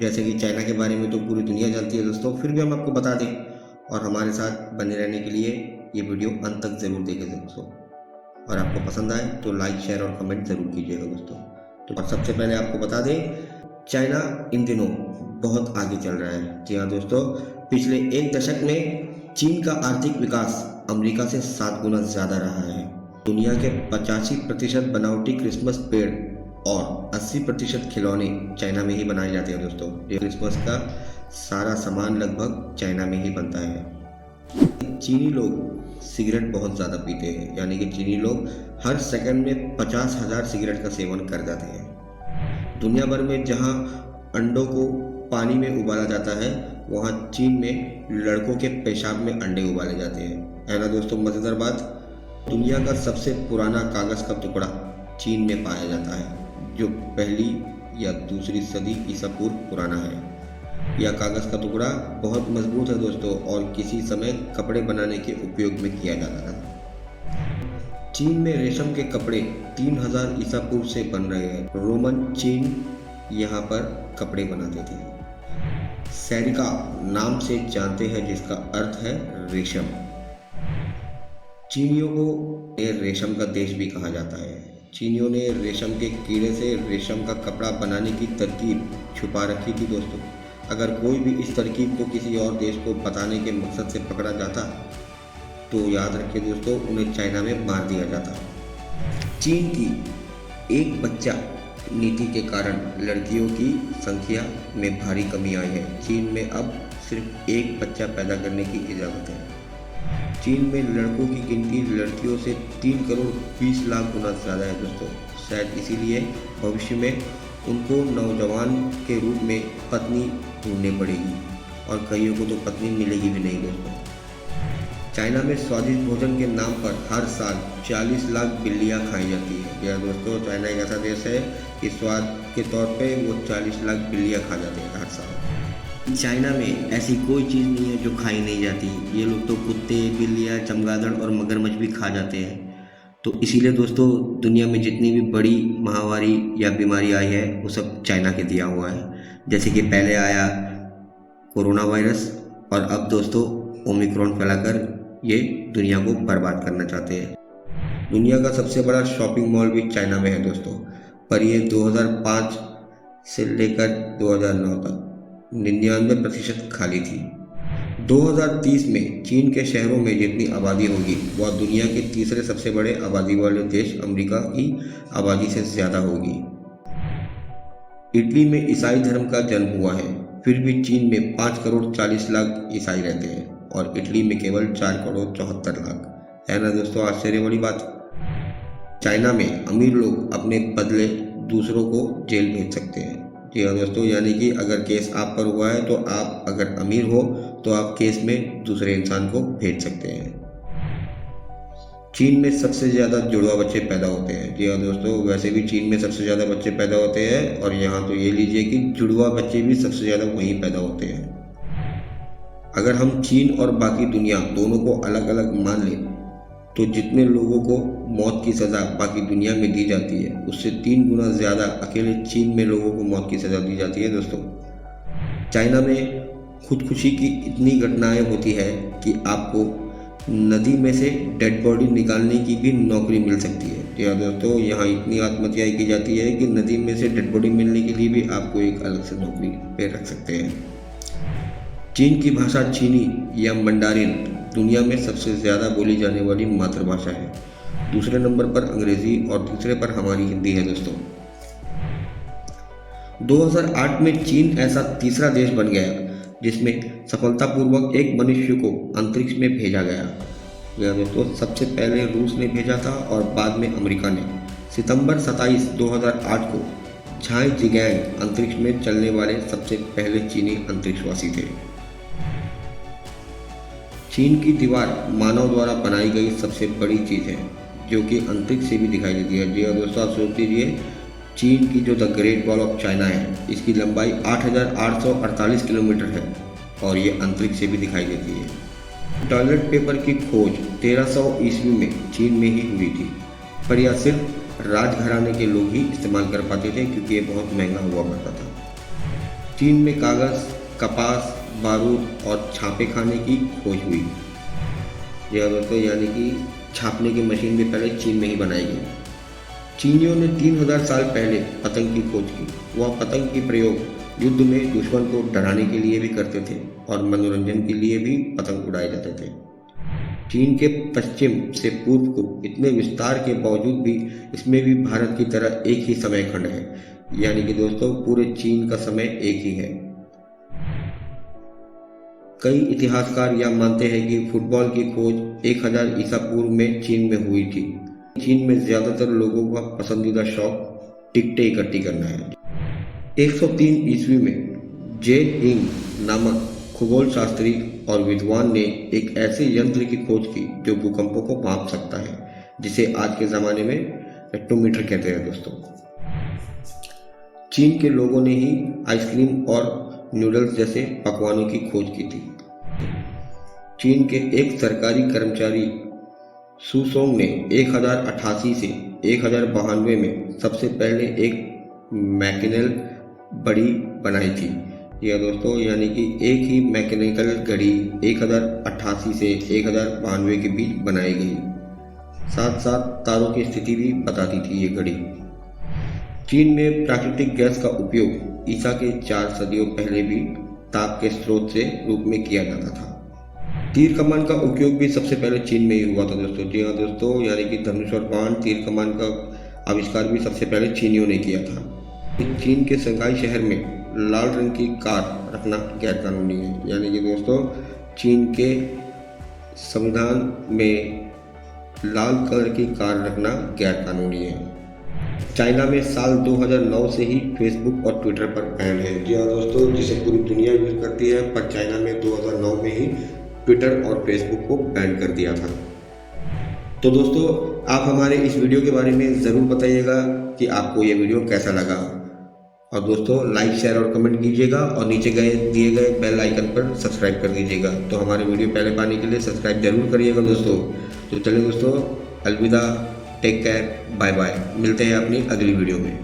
जैसे कि चाइना के बारे में तो पूरी दुनिया जानती है दोस्तों, फिर भी हम आपको बता दें और हमारे साथ बने रहने के लिए ये वीडियो अंत तक ज़रूर देखें दोस्तों। और आपको पसंद आए तो लाइक, शेयर और कमेंट ज़रूर कीजिएगा दोस्तों। तो और सबसे पहले आपको बता दें, चाइना इन दिनों बहुत आगे चल रहा है। जी हाँ दोस्तों, पिछले एक दशक में चीन का आर्थिक विकास अमेरिका से 7 गुना ज़्यादा रहा है। दुनिया के 85% बनावटी क्रिसमस पेड़ और 80% खिलौने चाइना में ही बनाए जाते हैं दोस्तों। ये क्रिसमस का सारा सामान लगभग चाइना में ही बनता है। चीनी लोग सिगरेट बहुत ज़्यादा पीते हैं, यानी कि चीनी लोग हर सेकंड में 50,000 सिगरेट का सेवन कर जाते हैं। दुनिया भर में जहां अंडों को पानी में उबाला जाता है, वहां चीन में लड़कों के पेशाब में अंडे उबाले जाते हैं। है ना दोस्तों मज़ेदार बात। दुनिया का सबसे पुराना कागज़ का टुकड़ा चीन में पाया जाता है, जो पहली या दूसरी सदी ईसा पूर्व पुराना है। यह कागज़ का टुकड़ा बहुत मजबूत है दोस्तों और किसी समय कपड़े बनाने के उपयोग में किया जाता था। चीन में रेशम के कपड़े 3000 ईसा पूर्व से बन रहे हैं। रोमन चीन यहाँ पर कपड़े बनाते थे। सैरिका नाम से जानते हैं, जिसका अर्थ है रेशम। चीनियों को रेशम का देश भी कहा जाता है। चीनियों ने रेशम के कीड़े से रेशम का कपड़ा बनाने की तरकीब छुपा रखी थी दोस्तों। अगर कोई भी इस तरकीब को किसी और देश को बताने के मकसद से पकड़ा जाता तो याद रखिए दोस्तों, उन्हें चाइना में मार दिया जाता। चीन की एक बच्चा नीति के कारण लड़कियों की संख्या में भारी कमी आई है। चीन में अब सिर्फ एक बच्चा पैदा करने की इजाज़त है। चीन में लड़कों की गिनती लड़कियों से 3 करोड़ 20 लाख गुना ज़्यादा है दोस्तों। शायद इसीलिए भविष्य में उनको नौजवान के रूप में पत्नी ढूंढनी पड़ेगी और कईयों को तो पत्नी मिलेगी भी नहीं दोस्तों। चाइना में स्वादिष्ट भोजन के नाम पर हर साल 40 लाख बिल्लियाँ खाई जाती है। यह दोस्तों, चाइना एक ऐसा देश है कि स्वाद के तौर पे वो 40 लाख बिल्लियाँ खा जाते हैं हर साल। चाइना में ऐसी कोई चीज़ नहीं है जो खाई नहीं जाती। ये लोग तो कुत्ते, बिल्लियाँ, चमगादड़ और मगरमच्छ भी खा जाते हैं। तो इसीलिए दोस्तों, दुनिया में जितनी भी बड़ी महामारी या बीमारी आई है वो सब चाइना के दिया हुआ है। जैसे कि पहले आया कोरोना वायरस और अब दोस्तों ओमिक्रॉन फैलाकर ये दुनिया को बर्बाद करना चाहते हैं। दुनिया का सबसे बड़ा शॉपिंग मॉल भी चाइना में है दोस्तों, पर ये 2005 से लेकर 2009 तक 99% खाली थी। 2030 में चीन के शहरों में जितनी आबादी होगी वह दुनिया के तीसरे सबसे बड़े आबादी वाले देश अमेरिका की आबादी से ज़्यादा होगी। इटली में ईसाई धर्म का जन्म हुआ है, फिर भी चीन में 5 करोड़ 40 लाख ईसाई रहते हैं और इटली में केवल 4 करोड़ 74 लाख। है ना दोस्तों आश्चर्य वाली बात। चाइना में अमीर लोग अपने बदले दूसरों को जेल भेज सकते हैं। जी हाँ दोस्तों, यानी कि अगर केस आप पर हुआ है तो आप अगर अमीर हो तो आप केस में दूसरे इंसान को भेज सकते हैं। चीन में सबसे ज़्यादा जुड़वा बच्चे पैदा होते हैं। जी हाँ दोस्तों, वैसे भी चीन में सबसे ज़्यादा बच्चे पैदा होते हैं और यहाँ तो ये लीजिए कि जुड़वा बच्चे भी सबसे ज़्यादा वहीं पैदा होते हैं। अगर हम चीन और बाकी दुनिया दोनों को अलग अलग मान लें तो जितने लोगों को मौत की सज़ा बाकी दुनिया में दी जाती है, उससे 3 गुना ज़्यादा अकेले चीन में लोगों को मौत की सज़ा दी जाती है दोस्तों। चाइना में खुदकुशी की इतनी घटनाएं होती है कि आपको नदी में से डेड बॉडी निकालने की भी नौकरी मिल सकती है। जी हाँ दोस्तों, यहाँ इतनी आत्महत्याएं की जाती है कि नदी में से डेड बॉडी मिलने के लिए भी आपको एक अलग से नौकरी पे रख सकते हैं। चीन की भाषा चीनी या मंडारिन दुनिया में सबसे ज़्यादा बोली जाने वाली मातृभाषा है। दूसरे नंबर पर अंग्रेज़ी और तीसरे पर हमारी हिंदी है दोस्तों। 2008 में चीन ऐसा तीसरा देश बन गया जिसमें सफलतापूर्वक एक मनुष्य को अंतरिक्ष में भेजा गया। यह दोस्तों, सबसे पहले रूस ने भेजा था और बाद में अमेरिका ने। सितंबर 27, 2008 को झाई जिगैंग अंतरिक्ष में चलने वाले सबसे पहले चीनी अंतरिक्षवासी थे। चीन की दीवार मानव द्वारा बनाई गई सबसे बड़ी चीज़ है जो कि अंतरिक्ष से भी दिखाई देती है। जी हाँ दोस्तों, आप सोच लीजिए, चीन की जो the great wall of China है, इसकी लंबाई 8,848 किलोमीटर है और ये अंतरिक्ष से भी दिखाई देती है। टॉयलेट पेपर की खोज 1300 ईस्वी में चीन में ही हुई थी, पर यह सिर्फ राजघराने के लोग ही इस्तेमाल कर पाते थे क्योंकि ये बहुत महंगा हुआ करता था। चीन में कागज़, कपास, बारूद और छापे खाने की खोज हुई। यह दोस्तों यानी कि छापने की मशीन भी पहले चीन में ही बनाई गई। चीनियों ने 3000 साल पहले पतंग की खोज की। वह पतंग की प्रयोग युद्ध में दुश्मन को डराने के लिए भी करते थे और मनोरंजन के लिए भी पतंग उड़ाए जाते थे। चीन के पश्चिम से पूर्व को इतने विस्तार के बावजूद भी इसमें भी भारत की तरह एक ही समय खंड है, यानी कि दोस्तों पूरे चीन का समय एक ही है। कई इतिहासकार यह मानते हैं कि फुटबॉल की खोज 1000 ईसा पूर्व में चीन में हुई थी। चीन में ज्यादातर लोगों का पसंदीदा शौक टिकटें इकट्ठी करना है। 103 ईस्वी में जे हिंग नामक खगोल शास्त्री और विद्वान ने एक ऐसे यंत्र की खोज की जो भूकंपों को माप सकता है, जिसे आज के ज़माने में रेक्टोमीटर कहते हैं दोस्तों। चीन के लोगों ने ही आइसक्रीम और नूडल्स जैसे पकवानों की खोज की थी। चीन के एक सरकारी कर्मचारी सुसोंग ने 1088 से 1092 में सबसे पहले एक मैकेनिकल घड़ी बनाई थी। यह दोस्तों यानी कि एक ही मैकेनिकल घड़ी 1088 से 1092 के बीच बनाई गई। साथ साथ तारों की स्थिति भी बताती थी ये घड़ी। चीन में प्राकृतिक गैस का उपयोग ईसा के 4 सदियों पहले भी ताप के स्रोत से रूप में किया जाता था। तीर कमान का उपयोग भी सबसे पहले चीन में ही हुआ था दोस्तों। जी हाँ दोस्तों, यानी कि धनुष और बाण तीर कमान का आविष्कार भी सबसे पहले चीनियों ने किया था। चीन के शंघाई शहर में लाल रंग की कार रखना गैर कानूनी है, यानी कि दोस्तों चीन के संविधान में लाल कलर की कार रखना गैर कानूनी है। चाइना में साल 2009 से ही फेसबुक और ट्विटर पर बैन है। जी हाँ दोस्तों, जिसे पूरी दुनिया यूज करती है, पर चाइना में 2009 में ही ट्विटर और फेसबुक को बैन कर दिया था। तो दोस्तों आप हमारे इस वीडियो के बारे में ज़रूर बताइएगा कि आपको ये वीडियो कैसा लगा, और दोस्तों लाइक, शेयर और कमेंट कीजिएगा और नीचे दिए गए बेल आइकन पर सब्सक्राइब कर दीजिएगा। तो हमारे वीडियो पहले पाने के लिए सब्सक्राइब जरूर करिएगा दोस्तों। तो चलिए दोस्तों, अलविदा, टेक केयर, बाय बाय। मिलते हैं अपनी अगली वीडियो में।